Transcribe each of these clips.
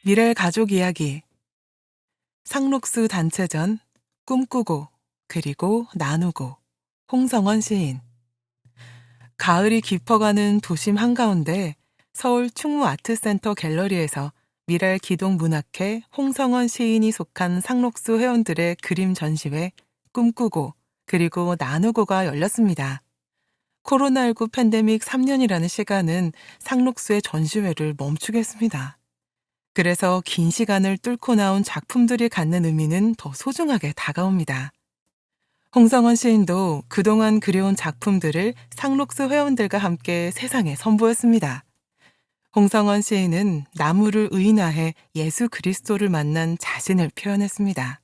미래 가족 이야기, 상록수 단체전, 꿈꾸고, 그리고 나누고, 홍성원 시인. 가을이 깊어가는 도심 한가운데 서울 충무아트센터 갤러리에서 미랄 기동문학회 홍성원 시인이 속한 상록수 회원들의 그림 전시회 꿈꾸고, 그리고 나누고가 열렸습니다. 코로나19 팬데믹 3년이라는 시간은 상록수의 전시회를 멈추게 했습니다. 그래서 긴 시간을 뚫고 나온 작품들이 갖는 의미는 더 소중하게 다가옵니다. 홍성원 시인도 그동안 그려온 작품들을 상록수 회원들과 함께 세상에 선보였습니다. 홍성원 시인은 나무를 의인화해 예수 그리스도를 만난 자신을 표현했습니다.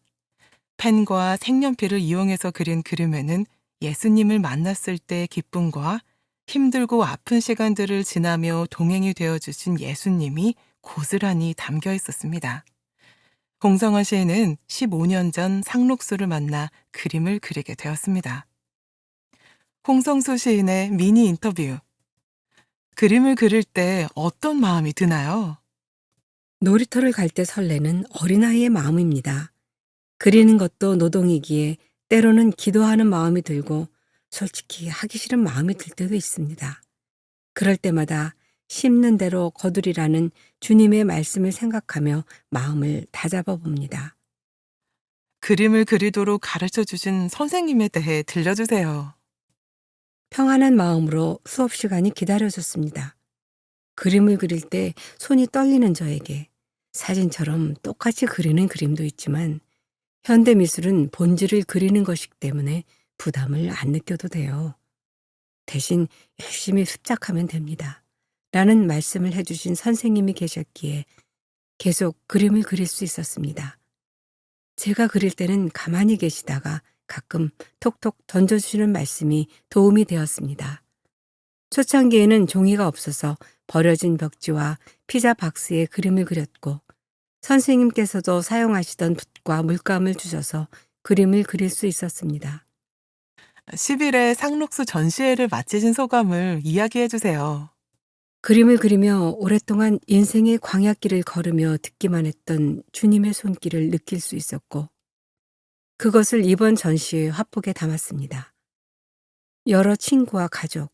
펜과 색연필을 이용해서 그린 그림에는 예수님을 만났을 때의 기쁨과 힘들고 아픈 시간들을 지나며 동행이 되어주신 예수님이 고스란히 담겨 있었습니다. 홍성원 시인은 15년 전 상록수를 만나 그림을 그리게 되었습니다. 홍성수 시인의 미니 인터뷰. 그림을 그릴 때 어떤 마음이 드나요? 놀이터를 갈 때 설레는 어린아이의 마음입니다. 그리는 것도 노동이기에 때로는 기도하는 마음이 들고 솔직히 하기 싫은 마음이 들 때도 있습니다. 그럴 때마다 심는 대로 거두리라는 주님의 말씀을 생각하며 마음을 다잡아 봅니다. 그림을 그리도록 가르쳐 주신 선생님에 대해 들려주세요. 평안한 마음으로 수업 시간이 기다려졌습니다. 그림을 그릴 때 손이 떨리는 저에게 사진처럼 똑같이 그리는 그림도 있지만 현대미술은 본질을 그리는 것이기 때문에 부담을 안 느껴도 돼요. 대신 열심히 습작하면 됩니다. 라는 말씀을 해주신 선생님이 계셨기에 계속 그림을 그릴 수 있었습니다. 제가 그릴 때는 가만히 계시다가 가끔 톡톡 던져주시는 말씀이 도움이 되었습니다. 초창기에는 종이가 없어서 버려진 벽지와 피자 박스에 그림을 그렸고 선생님께서도 사용하시던 붓과 물감을 주셔서 그림을 그릴 수 있었습니다. 10일에 상록수 전시회를 마치신 소감을 이야기해 주세요. 그림을 그리며 오랫동안 인생의 광야길을 걸으며 듣기만 했던 주님의 손길을 느낄 수 있었고 그것을 이번 전시회 화폭에 담았습니다. 여러 친구와 가족,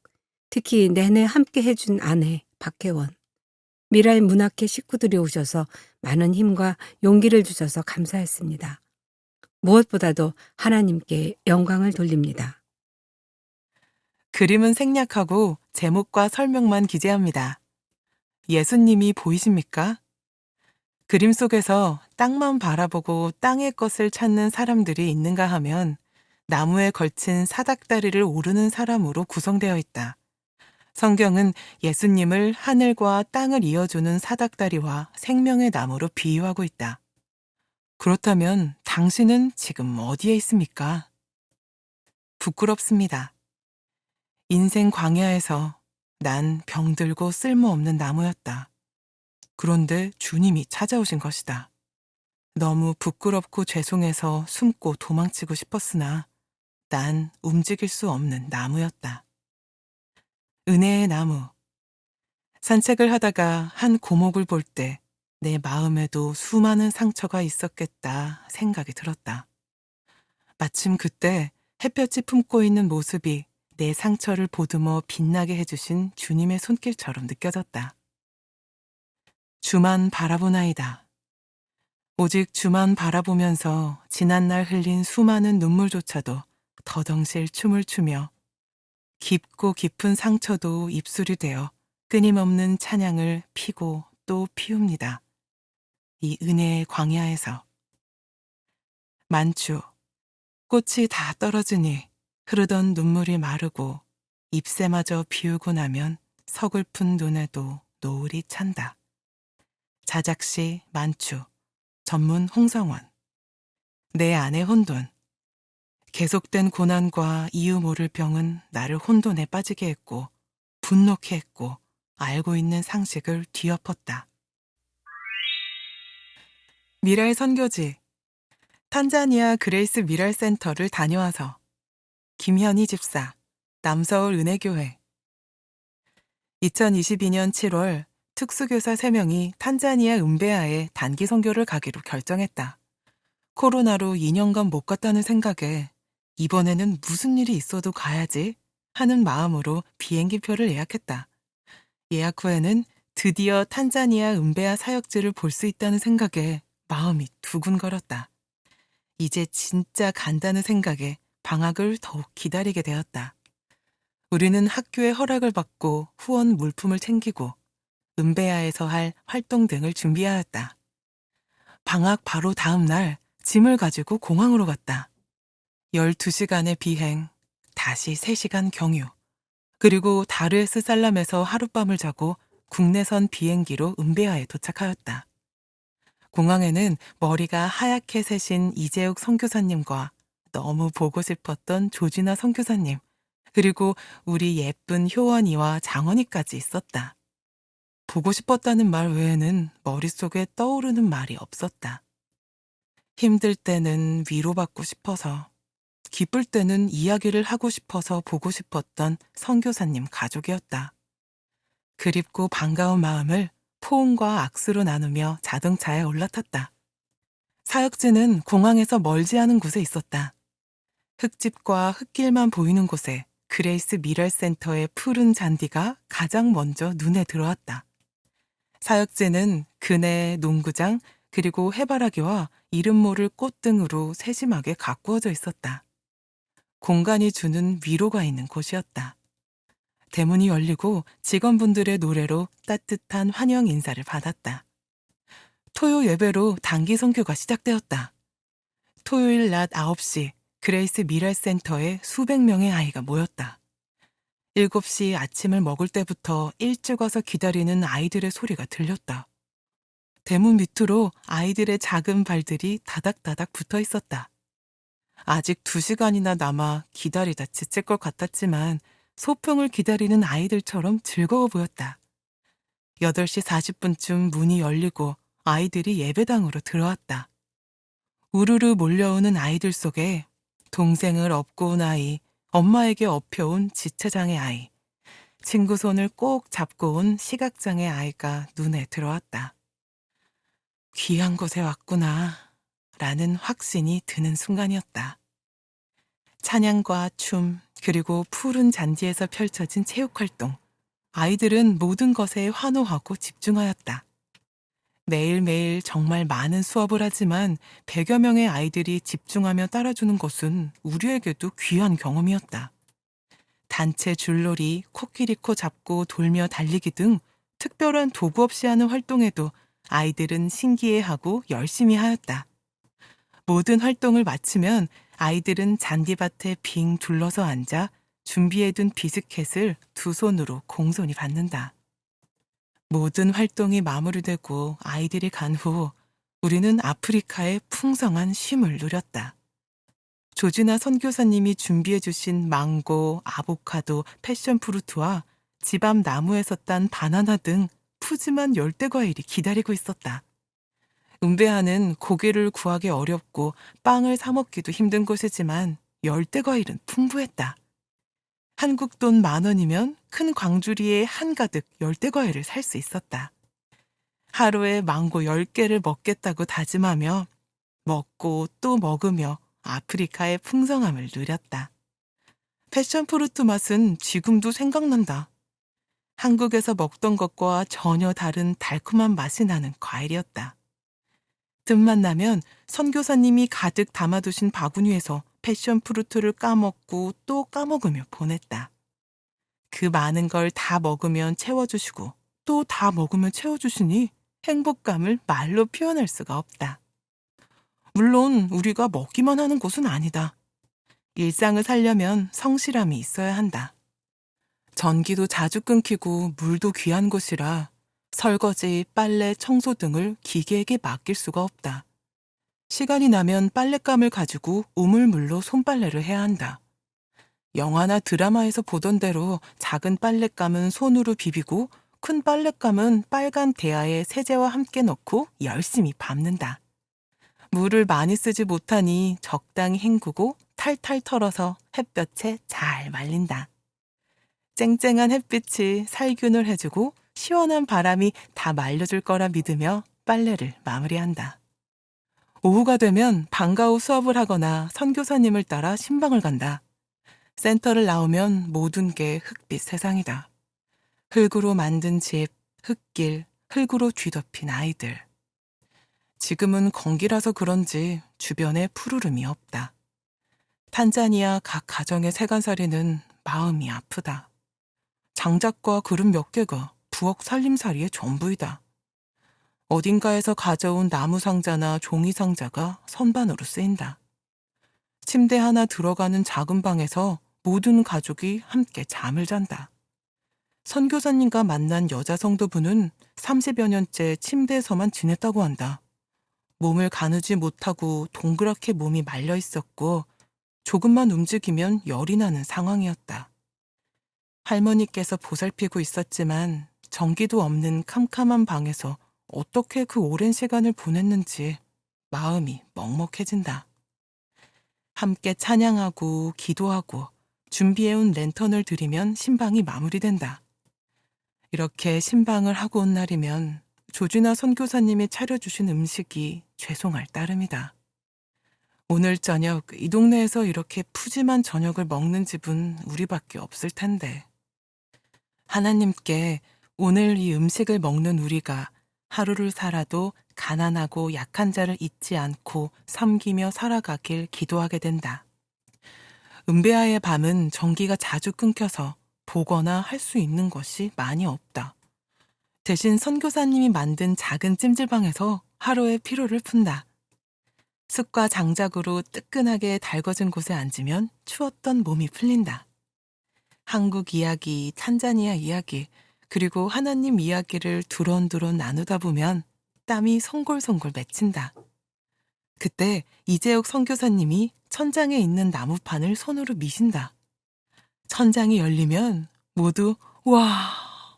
특히 내내 함께 해준 아내 박혜원, 미랄 문학회 식구들이 오셔서 많은 힘과 용기를 주셔서 감사했습니다. 무엇보다도 하나님께 영광을 돌립니다. 그림은 생략하고 제목과 설명만 기재합니다. 예수님이 보이십니까? 그림 속에서 땅만 바라보고 땅의 것을 찾는 사람들이 있는가 하면 나무에 걸친 사닥다리를 오르는 사람으로 구성되어 있다. 성경은 예수님을 하늘과 땅을 이어주는 사닥다리와 생명의 나무로 비유하고 있다. 그렇다면 당신은 지금 어디에 있습니까? 부끄럽습니다. 인생 광야에서 난 병들고 쓸모없는 나무였다. 그런데 주님이 찾아오신 것이다. 너무 부끄럽고 죄송해서 숨고 도망치고 싶었으나 난 움직일 수 없는 나무였다. 은혜의 나무. 산책을 하다가 한 고목을 볼 때 내 마음에도 수많은 상처가 있었겠다 생각이 들었다. 마침 그때 햇볕이 품고 있는 모습이 내 상처를 보듬어 빛나게 해주신 주님의 손길처럼 느껴졌다. 주만 바라보나이다. 오직 주만 바라보면서 지난날 흘린 수많은 눈물조차도 더덩실 춤을 추며 깊고 깊은 상처도 입술이 되어 끊임없는 찬양을 피고 또 피웁니다. 이 은혜의 광야에서. 만추. 꽃이 다 떨어지니 흐르던 눈물이 마르고 잎새마저 비우고 나면 서글픈 눈에도 노을이 찬다. 자작시 만추. 전문 홍성원. 내 안의 혼돈. 계속된 고난과 이유 모를 병은 나를 혼돈에 빠지게 했고 분노케 했고 알고 있는 상식을 뒤엎었다. 미랄 선교지. 탄자니아 그레이스 미랄 센터를 다녀와서. 김현희 집사. 남서울 은혜교회. 2022년 7월 특수교사 3명이 탄자니아 음베아에 단기 선교를 가기로 결정했다. 코로나로 2년간 못 갔다는 생각에 이번에는 무슨 일이 있어도 가야지 하는 마음으로 비행기표를 예약했다. 예약 후에는 드디어 탄자니아 음베아 사역지를 볼 수 있다는 생각에 마음이 두근거렸다. 이제 진짜 간다는 생각에 방학을 더욱 기다리게 되었다. 우리는 학교의 허락을 받고 후원 물품을 챙기고 음베아에서 할 활동 등을 준비하였다. 방학 바로 다음 날 짐을 가지고 공항으로 갔다. 12시간의 비행, 다시 3시간 경유, 그리고 다르에스살람에서 하룻밤을 자고 국내선 비행기로 음베아에 도착하였다. 공항에는 머리가 하얗게 새신 이재욱 선교사님과 너무 보고 싶었던 조진아 선교사님, 그리고 우리 예쁜 효원이와 장원이까지 있었다. 보고 싶었다는 말 외에는 머릿속에 떠오르는 말이 없었다. 힘들 때는 위로받고 싶어서, 기쁠 때는 이야기를 하고 싶어서 보고 싶었던 선교사님 가족이었다. 그립고 반가운 마음을 포옹과 악수로 나누며 자동차에 올라탔다. 사역지는 공항에서 멀지 않은 곳에 있었다. 흙집과 흙길만 보이는 곳에 그레이스 미럴 센터의 푸른 잔디가 가장 먼저 눈에 들어왔다. 사역지는 그네, 농구장, 그리고 해바라기와 이름 모를 꽃 등으로 세심하게 가꾸어져 있었다. 공간이 주는 위로가 있는 곳이었다. 대문이 열리고 직원분들의 노래로 따뜻한 환영 인사를 받았다. 토요 예배로 단기 선교가 시작되었다. 토요일 낮 9시 그레이스 미랄 센터에 수백 명의 아이가 모였다. 7시 아침을 먹을 때부터 일찍 와서 기다리는 아이들의 소리가 들렸다. 대문 밑으로 아이들의 작은 발들이 다닥다닥 붙어 있었다. 아직 2시간이나 남아 기다리다 지칠 것 같았지만 소풍을 기다리는 아이들처럼 즐거워 보였다. 8시 40분쯤 문이 열리고 아이들이 예배당으로 들어왔다. 우르르 몰려오는 아이들 속에 동생을 업고 온 아이, 엄마에게 업혀온 지체장애 아이, 친구 손을 꼭 잡고 온 시각장애 아이가 눈에 들어왔다. 귀한 곳에 왔구나 라는 확신이 드는 순간이었다. 찬양과 춤, 그리고 푸른 잔디에서 펼쳐진 체육활동, 아이들은 모든 것에 환호하고 집중하였다. 매일매일 정말 많은 수업을 하지만 100여 명의 아이들이 집중하며 따라주는 것은 우리에게도 귀한 경험이었다. 단체 줄놀이, 코끼리코 잡고 돌며 달리기 등 특별한 도구 없이 하는 활동에도 아이들은 신기해하고 열심히 하였다. 모든 활동을 마치면 아이들은 잔디밭에 빙 둘러서 앉아 준비해둔 비스켓을 두 손으로 공손히 받는다. 모든 활동이 마무리되고 아이들이 간 후 우리는 아프리카의 풍성한 쉼을 누렸다. 조지나 선교사님이 준비해 주신 망고, 아보카도, 패션프루트와 집 앞 나무에서 딴 바나나 등 푸짐한 열대과일이 기다리고 있었다. 음베아는 고기를 구하기 어렵고 빵을 사 먹기도 힘든 곳이지만 열대과일은 풍부했다. 한국 돈 10,000원이면 큰 광주리에 한가득 열대과일을 살 수 있었다. 하루에 망고 10개를 먹겠다고 다짐하며 먹고 또 먹으며 아프리카의 풍성함을 누렸다. 패션프루트 맛은 지금도 생각난다. 한국에서 먹던 것과 전혀 다른 달콤한 맛이 나는 과일이었다. 틈만 나면 선교사님이 가득 담아두신 바구니에서 패션프루트를 까먹고 또 까먹으며 보냈다. 그 많은 걸 다 먹으면 채워주시고 또 다 먹으면 채워주시니 행복감을 말로 표현할 수가 없다. 물론 우리가 먹기만 하는 곳은 아니다. 일상을 살려면 성실함이 있어야 한다. 전기도 자주 끊기고 물도 귀한 곳이라 설거지, 빨래, 청소 등을 기계에게 맡길 수가 없다. 시간이 나면 빨랫감을 가지고 우물물로 손빨래를 해야 한다. 영화나 드라마에서 보던 대로 작은 빨랫감은 손으로 비비고 큰 빨랫감은 빨간 대야에 세제와 함께 넣고 열심히 밟는다. 물을 많이 쓰지 못하니 적당히 헹구고 탈탈 털어서 햇볕에 잘 말린다. 쨍쨍한 햇빛이 살균을 해주고 시원한 바람이 다 말려줄 거라 믿으며 빨래를 마무리한다. 오후가 되면 방과 후 수업을 하거나 선교사님을 따라 신방을 간다. 센터를 나오면 모든 게 흙빛 세상이다. 흙으로 만든 집, 흙길, 흙으로 뒤덮인 아이들. 지금은 건기라서 그런지 주변에 푸르름이 없다. 탄자니아 각 가정의 세간살이는 마음이 아프다. 장작과 그릇 몇 개가 부엌 살림살이의 전부이다. 어딘가에서 가져온 나무 상자나 종이 상자가 선반으로 쓰인다. 침대 하나 들어가는 작은 방에서 모든 가족이 함께 잠을 잔다. 선교사님과 만난 여자 성도분은 30여 년째 침대에서만 지냈다고 한다. 몸을 가누지 못하고 동그랗게 몸이 말려 있었고 조금만 움직이면 열이 나는 상황이었다. 할머니께서 보살피고 있었지만 전기도 없는 캄캄한 방에서 어떻게 그 오랜 시간을 보냈는지 마음이 먹먹해진다. 함께 찬양하고 기도하고 준비해온 랜턴을 들이면 신방이 마무리된다. 이렇게 신방을 하고 온 날이면 조지나 선교사님이 차려주신 음식이 죄송할 따름이다. 오늘 저녁 이 동네에서 이렇게 푸짐한 저녁을 먹는 집은 우리밖에 없을 텐데. 하나님께 오늘 이 음식을 먹는 우리가 하루를 살아도 가난하고 약한 자를 잊지 않고 섬기며 살아가길 기도하게 된다. 은베아의 밤은 전기가 자주 끊겨서 보거나 할 수 있는 것이 많이 없다. 대신 선교사님이 만든 작은 찜질방에서 하루의 피로를 푼다. 숯과 장작으로 뜨끈하게 달궈진 곳에 앉으면 추웠던 몸이 풀린다. 한국 이야기, 탄자니아 이야기, 그리고 하나님 이야기를 두런두런 나누다 보면 땀이 송골송골 맺힌다. 그때 이재욱 선교사님이 천장에 있는 나무판을 손으로 미신다. 천장이 열리면 모두 와,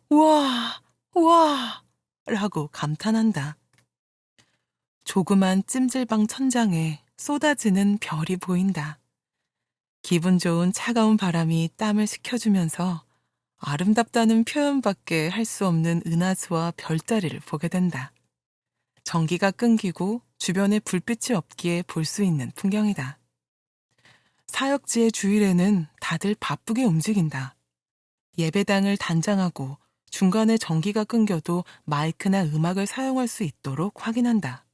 와, 와 라고 감탄한다. 조그만 찜질방 천장에 쏟아지는 별이 보인다. 기분 좋은 차가운 바람이 땀을 식혀주면서 아름답다는 표현밖에 할 수 없는 은하수와 별자리를 보게 된다. 전기가 끊기고 주변에 불빛이 없기에 볼 수 있는 풍경이다. 사역지의 주일에는 다들 바쁘게 움직인다. 예배당을 단장하고 중간에 전기가 끊겨도 마이크나 음악을 사용할 수 있도록 확인한다.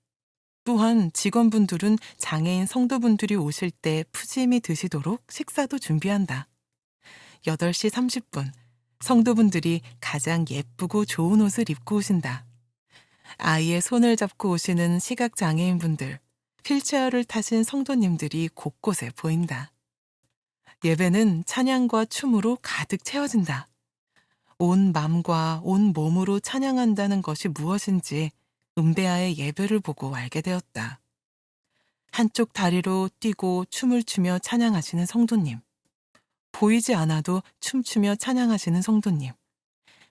또한 직원분들은 장애인 성도분들이 오실 때 푸짐히 드시도록 식사도 준비한다. 8시 30분, 성도분들이 가장 예쁘고 좋은 옷을 입고 오신다. 아이의 손을 잡고 오시는 시각장애인분들, 휠체어를 타신 성도님들이 곳곳에 보인다. 예배는 찬양과 춤으로 가득 채워진다. 온 맘과 온 몸으로 찬양한다는 것이 무엇인지 은베아의 예배를 보고 알게 되었다. 한쪽 다리로 뛰고 춤을 추며 찬양하시는 성도님, 보이지 않아도 춤추며 찬양하시는 성도님,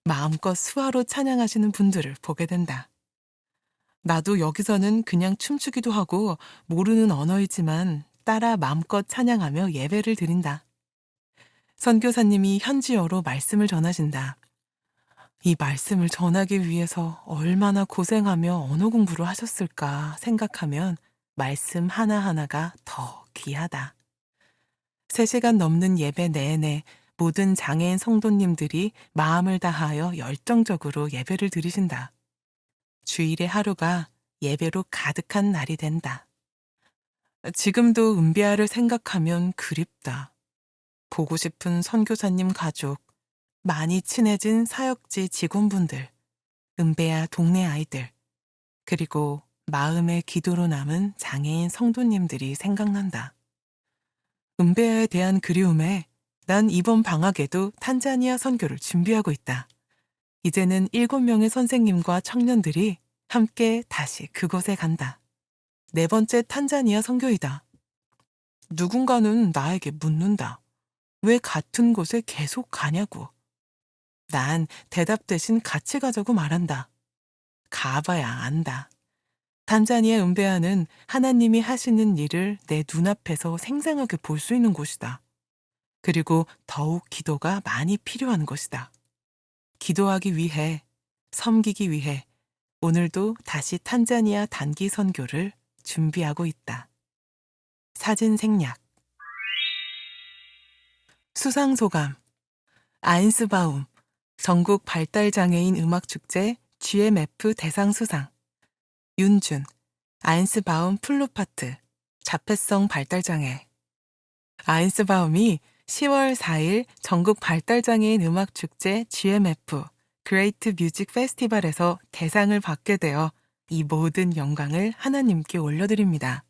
마음껏 수화로 찬양하시는 분들을 보게 된다. 나도 여기서는 그냥 춤추기도 하고 모르는 언어이지만 따라 마음껏 찬양하며 예배를 드린다. 선교사님이 현지어로 말씀을 전하신다. 이 말씀을 전하기 위해서 얼마나 고생하며 언어 공부를 하셨을까 생각하면 말씀 하나하나가 더 귀하다. 3시간 넘는 예배 내내 모든 장애인 성도님들이 마음을 다하여 열정적으로 예배를 드리신다. 주일의 하루가 예배로 가득한 날이 된다. 지금도 은비아를 생각하면 그립다. 보고 싶은 선교사님 가족, 많이 친해진 사역지 직원분들, 은베아 동네 아이들, 그리고 마음의 기도로 남은 장애인 성도님들이 생각난다. 은베아에 대한 그리움에 난 이번 방학에도 탄자니아 선교를 준비하고 있다. 이제는 7명의 선생님과 청년들이 함께 다시 그곳에 간다. 4번째 탄자니아 선교이다. 누군가는 나에게 묻는다. 왜 같은 곳에 계속 가냐고. 난 대답 대신 같이 가자고 말한다. 가봐야 안다. 탄자니아 은베아는 하나님이 하시는 일을 내 눈앞에서 생생하게 볼 수 있는 곳이다. 그리고 더욱 기도가 많이 필요한 곳이다. 기도하기 위해 섬기기 위해 오늘도 다시 탄자니아 단기 선교를 준비하고 있다. 사진 생략. 수상소감. 아인스바움 전국 발달장애인 음악축제 GMF 대상 수상. 윤준 아인스바움 플루파트 자폐성 발달장애. 아인스바움이 10월 4일 전국 발달장애인 음악축제 GMF 그레이트 뮤직 페스티벌에서 대상을 받게 되어 이 모든 영광을 하나님께 올려드립니다.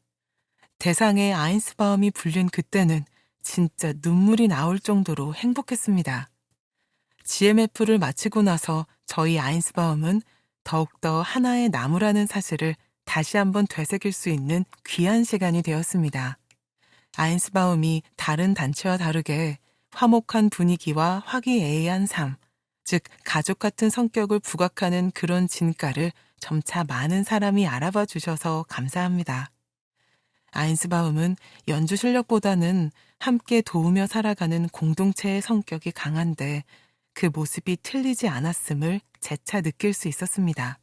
대상에 아인스바움이 불린 그때는 진짜 눈물이 나올 정도로 행복했습니다. GMF를 마치고 나서 저희 아인스바움은 더욱더 하나의 나무라는 사실을 다시 한번 되새길 수 있는 귀한 시간이 되었습니다. 아인스바움이 다른 단체와 다르게 화목한 분위기와 화기애애한 삶, 즉 가족 같은 성격을 부각하는 그런 진가를 점차 많은 사람이 알아봐 주셔서 감사합니다. 아인스바움은 연주 실력보다는 함께 도우며 살아가는 공동체의 성격이 강한데 그 모습이 틀리지 않았음을 재차 느낄 수 있었습니다.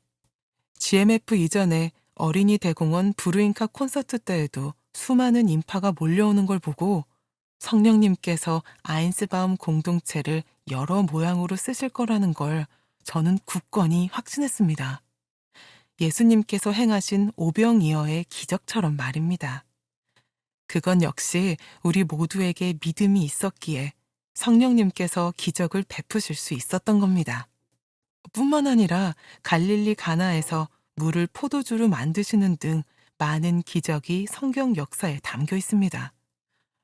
GMF 이전에 어린이 대공원 브루잉카 콘서트 때에도 수많은 인파가 몰려오는 걸 보고 성령님께서 아인스바움 공동체를 여러 모양으로 쓰실 거라는 걸 저는 굳건히 확신했습니다. 예수님께서 행하신 오병이어의 기적처럼 말입니다. 그건 역시 우리 모두에게 믿음이 있었기에 성령님께서 기적을 베푸실 수 있었던 겁니다. 뿐만 아니라 갈릴리 가나에서 물을 포도주로 만드시는 등 많은 기적이 성경 역사에 담겨 있습니다.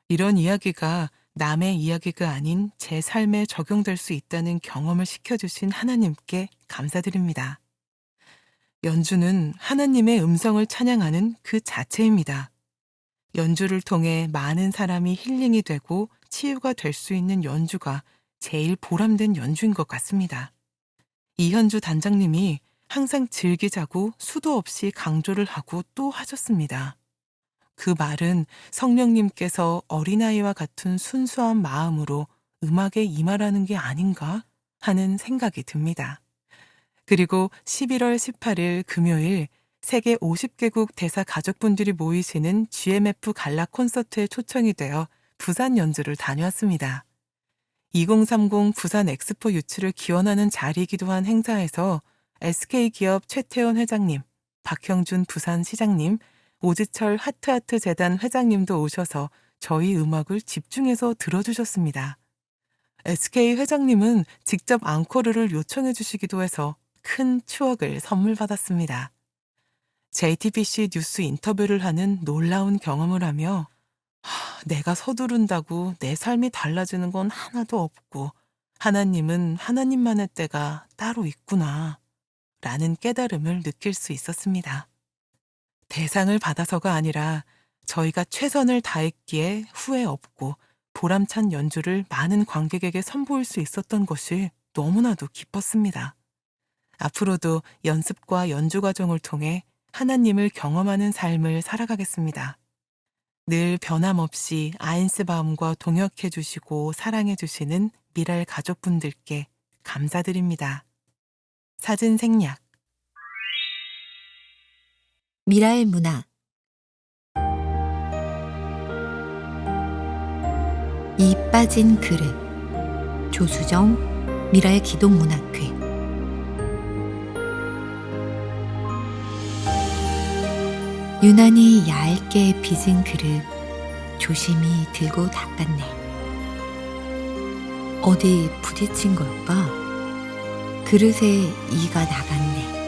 이런 이야기가 남의 이야기가 아닌 제 삶에 적용될 수 있다는 경험을 시켜주신 하나님께 감사드립니다. 연주는 하나님의 음성을 찬양하는 그 자체입니다. 연주를 통해 많은 사람이 힐링이 되고 치유가 될 수 있는 연주가 제일 보람된 연주인 것 같습니다. 이현주 단장님이 항상 즐기자고 수도 없이 강조를 하고 또 하셨습니다. 그 말은 성령님께서 어린아이와 같은 순수한 마음으로 음악에 임하라는 게 아닌가 하는 생각이 듭니다. 그리고 11월 18일 금요일 세계 50개국 대사 가족분들이 모이시는 GMF 갈라 콘서트에 초청이 되어 부산 연주를 다녀왔습니다. 2030 부산 엑스포 유치를 기원하는 자리이기도 한 행사에서 SK기업 최태원 회장님, 박형준 부산시장님, 오지철 하트하트 재단 회장님도 오셔서 저희 음악을 집중해서 들어주셨습니다. SK 회장님은 직접 앙코르를 요청해 주시기도 해서 큰 추억을 선물 받았습니다. JTBC 뉴스 인터뷰를 하는 놀라운 경험을 하며 내가 서두른다고 내 삶이 달라지는 건 하나도 없고 하나님은 하나님만의 때가 따로 있구나 라는 깨달음을 느낄 수 있었습니다. 대상을 받아서가 아니라 저희가 최선을 다했기에 후회 없고 보람찬 연주를 많은 관객에게 선보일 수 있었던 것이 너무나도 기뻤습니다. 앞으로도 연습과 연주 과정을 통해 하나님을 경험하는 삶을 살아가겠습니다. 늘 변함없이 아인스바움과 동역해 주시고 사랑해 주시는 미랄 가족분들께 감사드립니다. 사진 생략. 미라의 문화 이 빠진 그릇 조수정 미라의 기독문학회 유난히 얇게 빚은 그릇 조심히 들고 닦았네. 어디 부딪힌 걸까? 그릇에 이가 나갔네.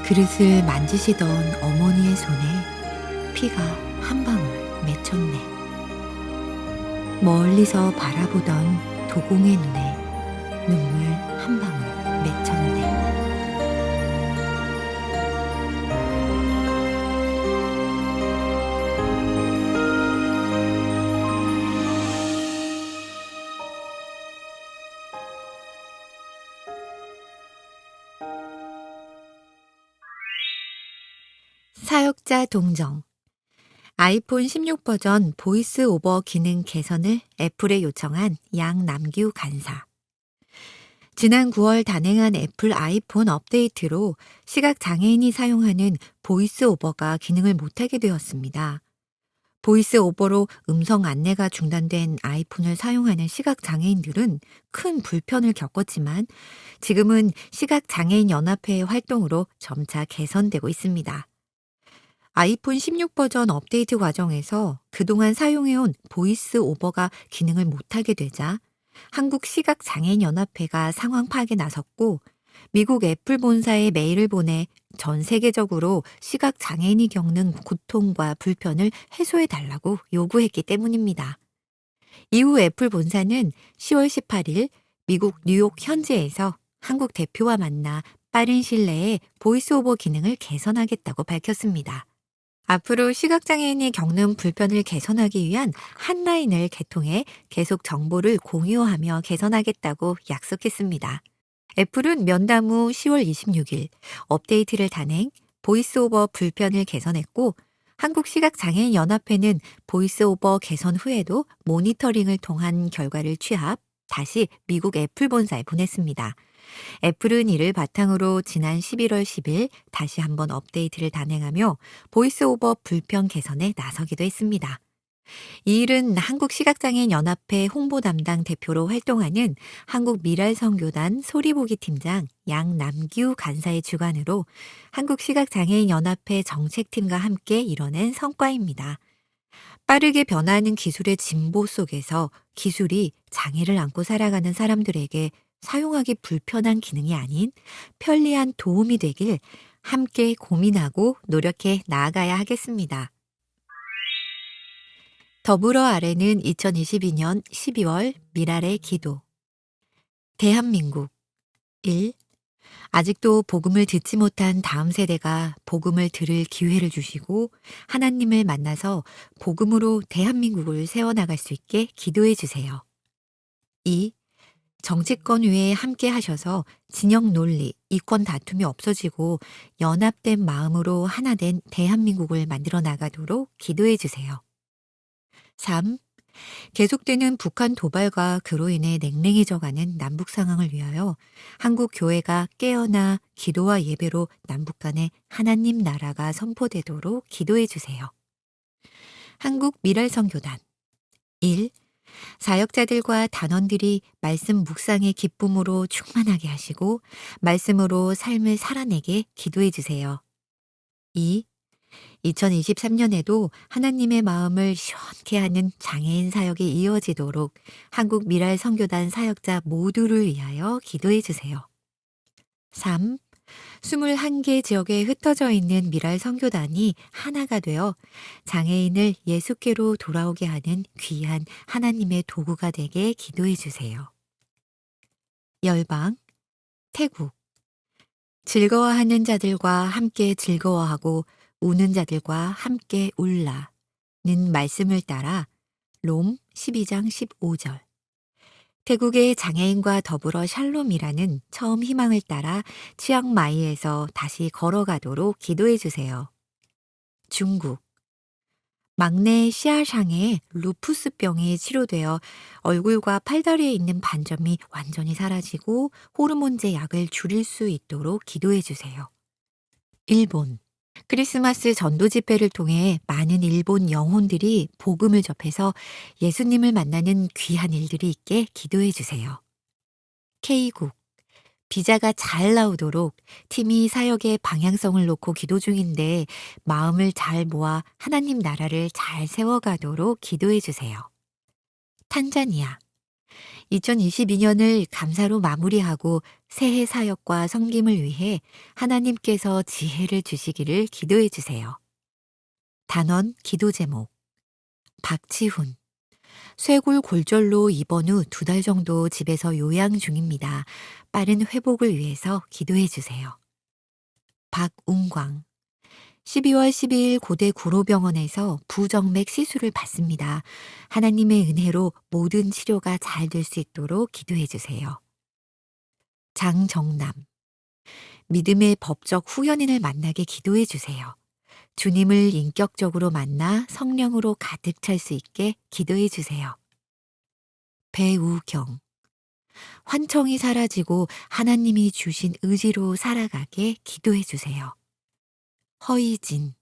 그릇을 만지시던 어머니의 손에 피가 한 방울 맺혔네. 멀리서 바라보던 도공의 눈에 눈물 한 방울 맺혔네. 사역자 동정 아이폰 16 버전 보이스 오버 기능 개선을 애플에 요청한 양남규 간사. 지난 9월 단행한 애플 아이폰 업데이트로 시각장애인이 사용하는 보이스 오버가 기능을 못하게 되었습니다. 보이스 오버로 음성 안내가 중단된 아이폰을 사용하는 시각장애인들은 큰 불편을 겪었지만 지금은 시각장애인 연합회의 활동으로 점차 개선되고 있습니다. 아이폰 16 버전 업데이트 과정에서 그동안 사용해온 보이스 오버가 기능을 못하게 되자 한국시각장애인연합회가 상황 파악에 나섰고 미국 애플 본사에 메일을 보내 전 세계적으로 시각장애인이 겪는 고통과 불편을 해소해달라고 요구했기 때문입니다. 이후 애플 본사는 10월 18일 미국 뉴욕 현지에서 한국 대표와 만나 빠른 시일 내에 보이스오버 기능을 개선하겠다고 밝혔습니다. 앞으로 시각장애인이 겪는 불편을 개선하기 위한 핫라인을 개통해 계속 정보를 공유하며 개선하겠다고 약속했습니다. 애플은 면담 후 10월 26일 업데이트를 단행, 보이스오버 불편을 개선했고 한국시각장애인연합회는 보이스오버 개선 후에도 모니터링을 통한 결과를 취합, 다시 미국 애플 본사에 보냈습니다. 애플은 이를 바탕으로 지난 11월 10일 다시 한번 업데이트를 단행하며 보이스오버 불편 개선에 나서기도 했습니다. 이 일은 한국시각장애인연합회 홍보 담당 대표로 활동하는 한국미랄선교단 소리보기 팀장 양남규 간사의 주관으로 한국시각장애인연합회 정책팀과 함께 이뤄낸 성과입니다. 빠르게 변화하는 기술의 진보 속에서 기술이 장애를 안고 살아가는 사람들에게 사용하기 불편한 기능이 아닌 편리한 도움이 되길 함께 고민하고 노력해 나아가야 하겠습니다. 더불어 아래는 2022년 12월 미랄의 기도. 대한민국 1. 아직도 복음을 듣지 못한 다음 세대가 복음을 들을 기회를 주시고 하나님을 만나서 복음으로 대한민국을 세워나갈 수 있게 기도해 주세요. 2. 정치권 위에 함께 하셔서 진영 논리, 이권 다툼이 없어지고 연합된 마음으로 하나 된 대한민국을 만들어 나가도록 기도해 주세요. 3. 계속되는 북한 도발과 그로 인해 냉랭해져가는 남북 상황을 위하여 한국 교회가 깨어나 기도와 예배로 남북 간의 하나님 나라가 선포되도록 기도해 주세요. 한국 미랄선교단 1. 사역자들과 단원들이 말씀 묵상의 기쁨으로 충만하게 하시고 말씀으로 삶을 살아내게 기도해 주세요. 2. 2023년에도 하나님의 마음을 시원케 하는 장애인 사역이 이어지도록 한국 미랄 선교단 사역자 모두를 위하여 기도해 주세요. 3. 21개 지역에 흩어져 있는 미랄 선교단이 하나가 되어 장애인을 예수께로 돌아오게 하는 귀한 하나님의 도구가 되게 기도해 주세요. 열방, 태국. 즐거워하는 자들과 함께 즐거워하고 우는 자들과 함께 울라는 말씀을 따라 롬 12장 15절. 태국의 장애인과 더불어 샬롬이라는 처음 희망을 따라 치앙마이에서 다시 걸어가도록 기도해 주세요. 중국. 막내 시아샹의 루푸스병이 치료되어 얼굴과 팔다리에 있는 반점이 완전히 사라지고 호르몬제 약을 줄일 수 있도록 기도해 주세요. 일본. 크리스마스 전도 집회를 통해 많은 일본 영혼들이 복음을 접해서 예수님을 만나는 귀한 일들이 있게 기도해 주세요. K국. 비자가 잘 나오도록 팀이 사역의 방향성을 놓고 기도 중인데 마음을 잘 모아 하나님 나라를 잘 세워가도록 기도해 주세요. 탄자니아. 2022년을 감사로 마무리하고 새해 사역과 섬김을 위해 하나님께서 지혜를 주시기를 기도해 주세요. 단원 기도 제목. 박지훈. 쇄골 골절로 입원 후 2달 정도 집에서 요양 중입니다. 빠른 회복을 위해서 기도해 주세요. 박웅광. 12월 12일 고대 구로병원에서 부정맥 시술을 받습니다. 하나님의 은혜로 모든 치료가 잘 될 수 있도록 기도해 주세요. 장정남. 믿음의 법적 후연인을 만나게 기도해 주세요. 주님을 인격적으로 만나 성령으로 가득 찰 수 있게 기도해 주세요. 배우경. 환청이 사라지고 하나님이 주신 의지로 살아가게 기도해 주세요. 허이진.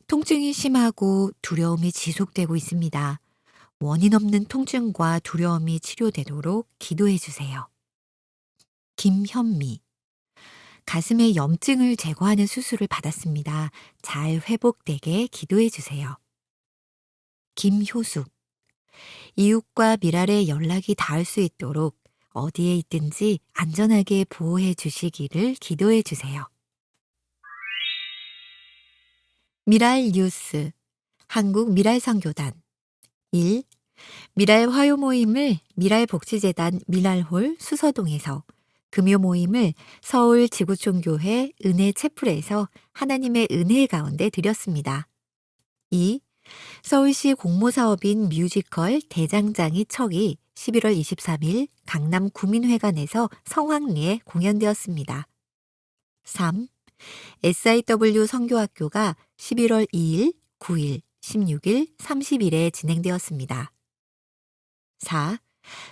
통증이 심하고 두려움이 지속되고 있습니다. 원인 없는 통증과 두려움이 치료되도록 기도해 주세요. 김현미. 가슴에 염증을 제거하는 수술을 받았습니다. 잘 회복되게 기도해 주세요. 김효숙. 이웃과 미랄에 연락이 닿을 수 있도록 어디에 있든지 안전하게 보호해 주시기를 기도해 주세요. 미랄 뉴스. 한국 미랄선교단. 1. 미랄 화요 모임을 미랄복지재단 미랄홀 수서동에서, 금요 모임을 서울 지구촌교회 은혜 채플에서 하나님의 은혜 가운데 드렸습니다. 2. 서울시 공모사업인 뮤지컬 대장장이 척이 11월 23일 강남 구민회관에서 성황리에 공연되었습니다. 3. SIW 선교학교가 11월 2일, 9일, 16일, 30일에 진행되었습니다. 4.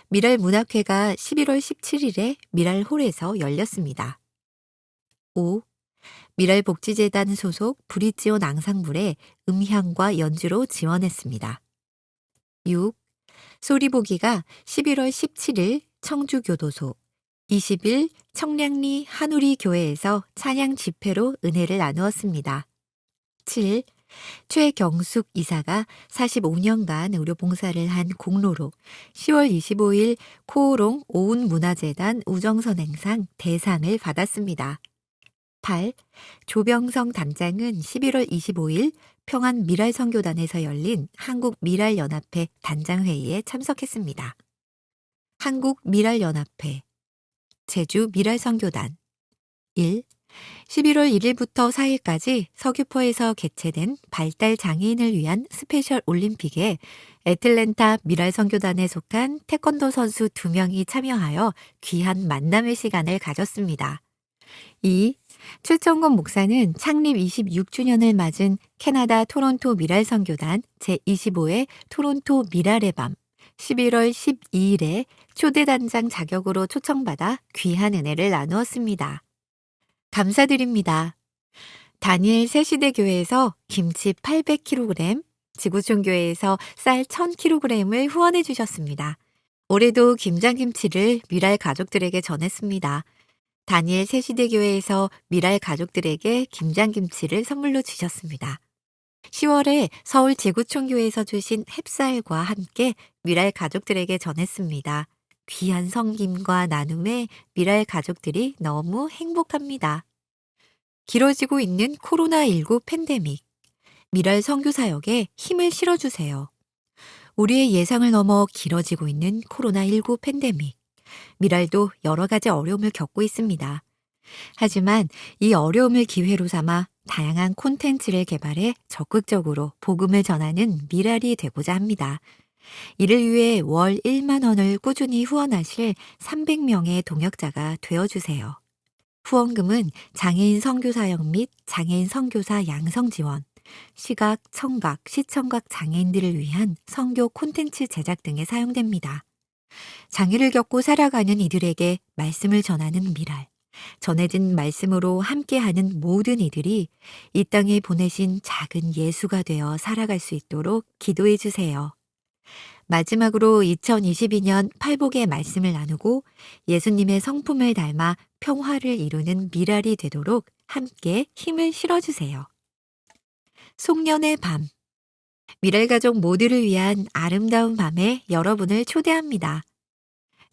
미랄 문학회가 11월 17일에 미랄홀에서 열렸습니다. 5. 미랄복지재단 소속 브릿지온 앙상블의 음향과 연주로 지원했습니다. 6. 소리보기가 11월 17일 청주교도소, 20일 청량리 한우리교회에서 찬양 집회로 은혜를 나누었습니다. 7. 최경숙 이사가 45년간 의료봉사를 한 공로로 10월 25일 코오롱 오운문화재단 우정선행상 대상을 받았습니다. 8. 조병성 단장은 11월 25일 평안 미랄선교단에서 열린 한국미랄연합회 단장회의에 참석했습니다. 한국미랄연합회 제주 미랄선교단 1. 11월 1일부터 4일까지 서귀포에서 개최된 발달 장애인을 위한 스페셜 올림픽에 애틀랜타 미랄선교단에 속한 태권도 선수 2명이 참여하여 귀한 만남의 시간을 가졌습니다. 2. 최정건 목사는 창립 26주년을 맞은 캐나다 토론토 미랄선교단 제25회 토론토 미랄의 밤 11월 12일에 초대단장 자격으로 초청받아 귀한 은혜를 나누었습니다. 감사드립니다. 다니엘 새시대교회에서 김치 800kg, 지구촌교회에서 쌀 1000kg을 후원해 주셨습니다. 올해도 김장김치를 미랄 가족들에게 전했습니다. 다니엘 새시대교회에서 미랄 가족들에게 김장김치를 선물로 주셨습니다. 10월에 서울 지구촌교회에서 주신 햅쌀과 함께 미랄 가족들에게 전했습니다. 귀한 섬김과 나눔에 미랄 가족들이 너무 행복합니다. 길어지고 있는 코로나19 팬데믹. 미랄 선교사역에 힘을 실어주세요. 우리의 예상을 넘어 길어지고 있는 코로나19 팬데믹. 미랄도 여러 가지 어려움을 겪고 있습니다. 하지만 이 어려움을 기회로 삼아 다양한 콘텐츠를 개발해 적극적으로 복음을 전하는 미랄이 되고자 합니다. 이를 위해 월 1만 원을 꾸준히 후원하실 300명의 동역자가 되어주세요. 후원금은 장애인 선교사역 및 장애인 선교사 양성 지원, 시각, 청각, 시청각 장애인들을 위한 선교 콘텐츠 제작 등에 사용됩니다. 장애를 겪고 살아가는 이들에게 말씀을 전하는 미랄, 전해진 말씀으로 함께하는 모든 이들이 이 땅에 보내신 작은 예수가 되어 살아갈 수 있도록 기도해 주세요. 마지막으로 2022년 팔복의 말씀을 나누고 예수님의 성품을 닮아 평화를 이루는 미랄이 되도록 함께 힘을 실어주세요. 송년의 밤. 미랄 가족 모두를 위한 아름다운 밤에 여러분을 초대합니다.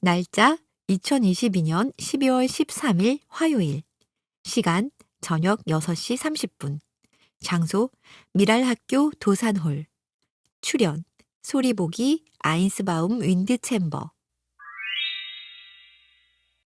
날짜 2022년 12월 13일 화요일. 시간 저녁 6시 30분. 장소 미랄학교 도산홀. 출연 소리보기 아인스바움 윈드챔버.